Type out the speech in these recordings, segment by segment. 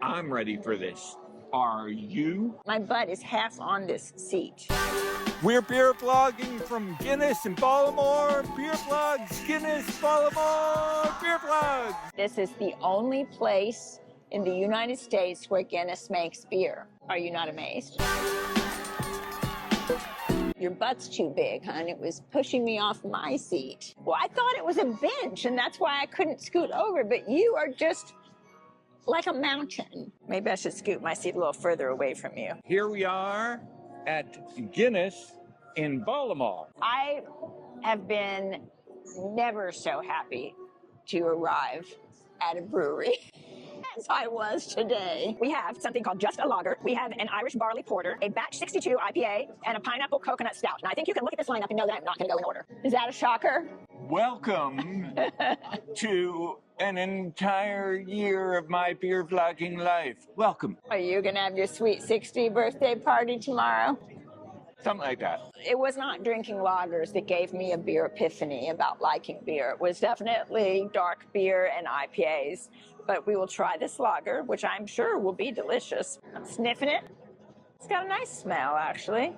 I'm ready for this. Are you? My butt is half on this seat. We're beer vlogging from Guinness in Baltimore. BeerVlogs, Guinness, Baltimore, BeerVlogs. This is the only place in the United States where Guinness makes beer. Are you not amazed? Your butt's too big, hon. It was pushing me off my seat. Well, I thought it was a bench, and that's why I couldn't scoot over, but you are just like a mountain. Maybe I should scoot my seat a little further away from you. Here we are at Guinness in Baltimore. I have been never so happy to arrive at a brewery as I was today. We have something called Just a Lager. We have an Irish barley porter, a batch 62 IPA, and a pineapple coconut stout. And I think you can look at this lineup and know that I'm not going to go in order. Is that a shocker? Welcome to an entire year of my beer vlogging life. Welcome. Are you going to have your sweet 60 birthday party tomorrow? Something like that. It was not drinking lagers that gave me a beer epiphany about liking beer. It was definitely dark beer and IPAs. But we will try this lager, which I'm sure will be delicious. I'm sniffing it. It's got a nice smell, actually.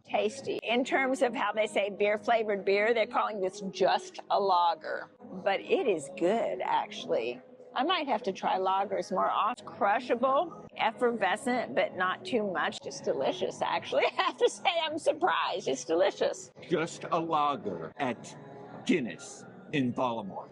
Tasty. In terms of how they say beer-flavored beer, they're calling this just a lager. But it is good, actually. I might have to try lagers more often. Crushable, effervescent, but not too much. Just delicious, actually. I have to say, I'm surprised. It's delicious. Just a lager at Guinness in Baltimore.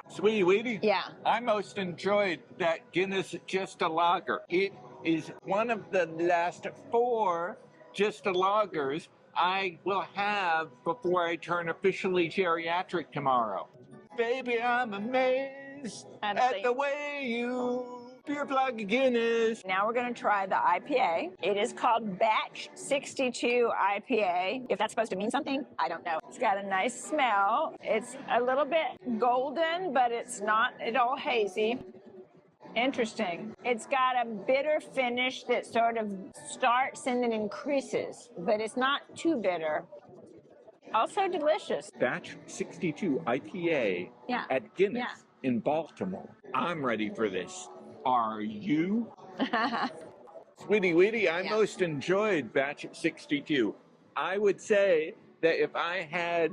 Sweetie Weetie? Yeah. I most enjoyed that Guinness Just a Lager. It is one of the last 4 Just a Lagers I will have before I turn officially geriatric tomorrow. Baby, I'm amazed at the way you beer vlog Guinness. Now we're going to try the IPA. It is called Batch 62 IPA. If that's supposed to mean something, I don't know. It's got a nice smell. It's a little bit golden, but it's not at all hazy. Interesting. It's got a bitter finish that sort of starts and then increases, but it's not too bitter. Also delicious. Batch 62 IPA at Guinness in Baltimore. I'm ready for this. Are you? Sweetie Weetie, I most enjoyed Batch 62. I would say that if I had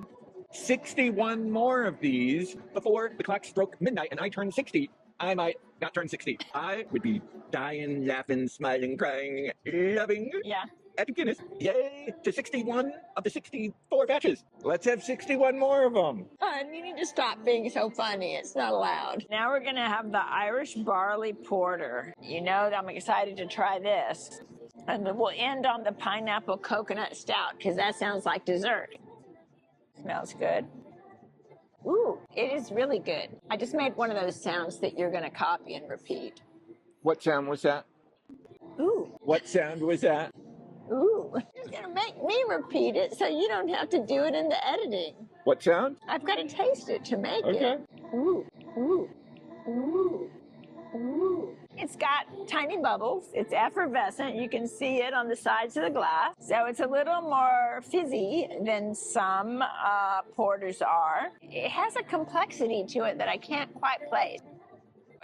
61 more of these before the clock struck midnight and I turned 60, I might not turn 60. I would be dying, laughing, smiling, crying, loving. Yeah. At Guinness, yay, to 61 of the 64 batches. Let's have 61 more of them. You need to stop being so funny. It's not allowed. Now we're going to have the Irish barley porter. You know that I'm excited to try this. And we'll end on the pineapple coconut stout because that sounds like dessert. Smells good. Ooh, it is really good. I just made one of those sounds that you're going to copy and repeat. What sound was that? Ooh. What sound was that? Ooh, you're going to make me repeat it so you don't have to do it in the editing. What sound? I've got to taste it to make it. Ooh, ooh, ooh, ooh. It's got tiny bubbles. It's effervescent. You can see it on the sides of the glass. So it's a little more fizzy than some porters are. It has a complexity to it that I can't quite place.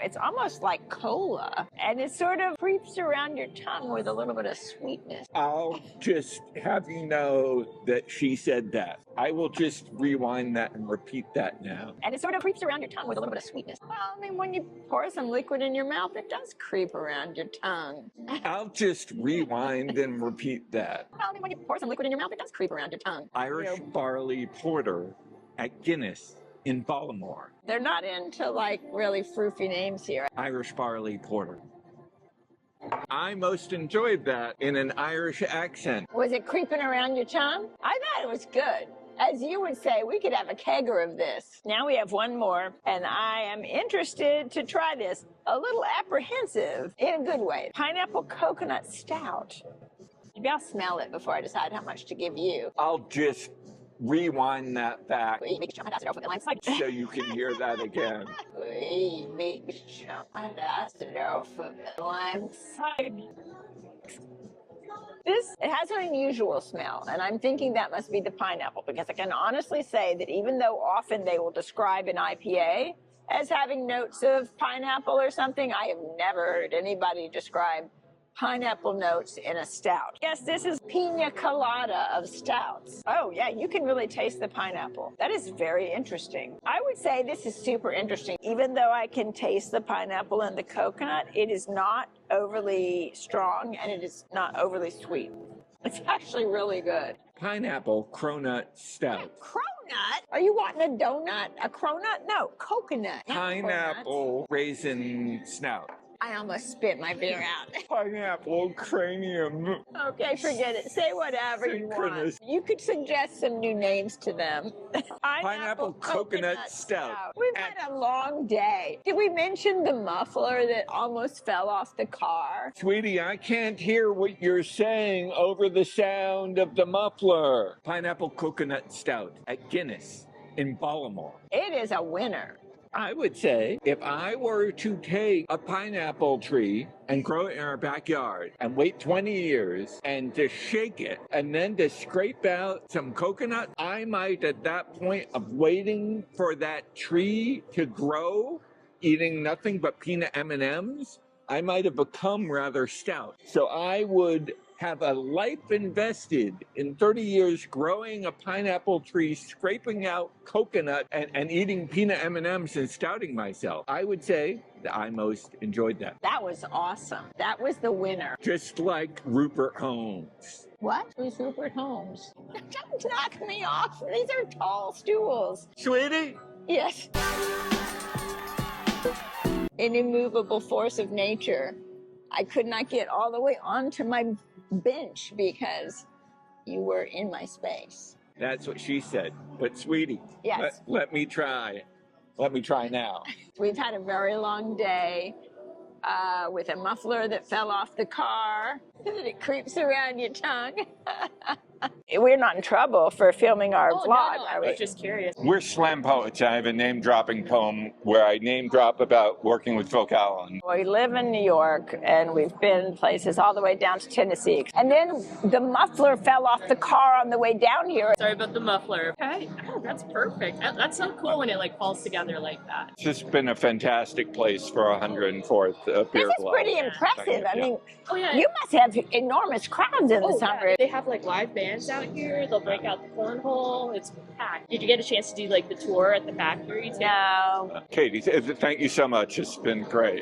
It's almost like cola, and it sort of creeps around your tongue with a little bit of sweetness. I'll just have you know that she said that. I will just rewind that and repeat that now. And it sort of creeps around your tongue with a little bit of sweetness. Well, I mean, when you pour some liquid in your mouth, it does creep around your tongue. I'll just rewind and repeat that. Well, I mean, when you pour some liquid in your mouth, it does creep around your tongue. Irish barley porter at Guinness in Baltimore. They're not into, like, really froofy names here. Irish barley porter. I most enjoyed that in an Irish accent. Was it creeping around your tongue? I thought it was good. As you would say, we could have a kegger of this. Now we have one more, and I am interested to try this. A little apprehensive, in a good way. Pineapple coconut stout. Maybe I'll smell it before I decide how much to give you. I'll just rewind that back so you can hear that again. It has an unusual smell, and I'm thinking that must be the pineapple, because I can honestly say that even though often they will describe an IPA as having notes of pineapple or something. I have never heard anybody describe pineapple notes in a stout. Yes, this is piña colada of stouts. Oh yeah, you can really taste the pineapple. That is very interesting. I would say this is super interesting. Even though I can taste the pineapple and the coconut, it is not overly strong and it is not overly sweet. It's actually really good. Pineapple cronut stout. Cronut? Are you wanting a donut? A cronut? No, coconut. Pineapple raisin snout. I almost spit my beer out. Pineapple cranium. Okay, forget it. Say whatever you want. You could suggest some new names to them. Pineapple coconut stout. We've had a long day. Did we mention the muffler that almost fell off the car? Sweetie, I can't hear what you're saying over the sound of the muffler. Pineapple coconut stout at Guinness in Baltimore. It is a winner. I would say if I were to take a pineapple tree and grow it in our backyard and wait 20 years and to shake it and then to scrape out some coconut, I might at that point of waiting for that tree to grow, eating nothing but peanut M&Ms, I might have become rather stout. So I would have a life invested in 30 years growing a pineapple tree, scraping out coconut, and eating peanut M&Ms and stouting myself. I would say that I most enjoyed that. That was awesome. That was the winner. Just like Rupert Holmes. What? Who's Rupert Holmes? Don't knock me off. These are tall stools. Sweetie? Yes. An immovable force of nature. I could not get all the way onto my bench because you were in my space. That's what she said. But sweetie, yes. Let me try. Let me try now. We've had a very long day with a muffler that fell off the car. It creeps around your tongue. We're not in trouble for filming our vlog. No, I was just curious. We're slam poets. I have a name-dropping poem where I name-drop about working with Phil Callan. We live in New York, and we've been places all the way down to Tennessee. And then the muffler fell off the car on the way down here. Sorry about the muffler. Okay, oh, that's perfect. That's so cool when it like falls together like that. It's just been a fantastic place for 104th This Beer is pretty impressive. I mean, you must have enormous crowds in the summer. Yeah. They have like live bands out here. They'll break out the cornhole. It's packed. Did you get a chance to do like the tour at the factory too? No. Katie, thank you so much. It's been great.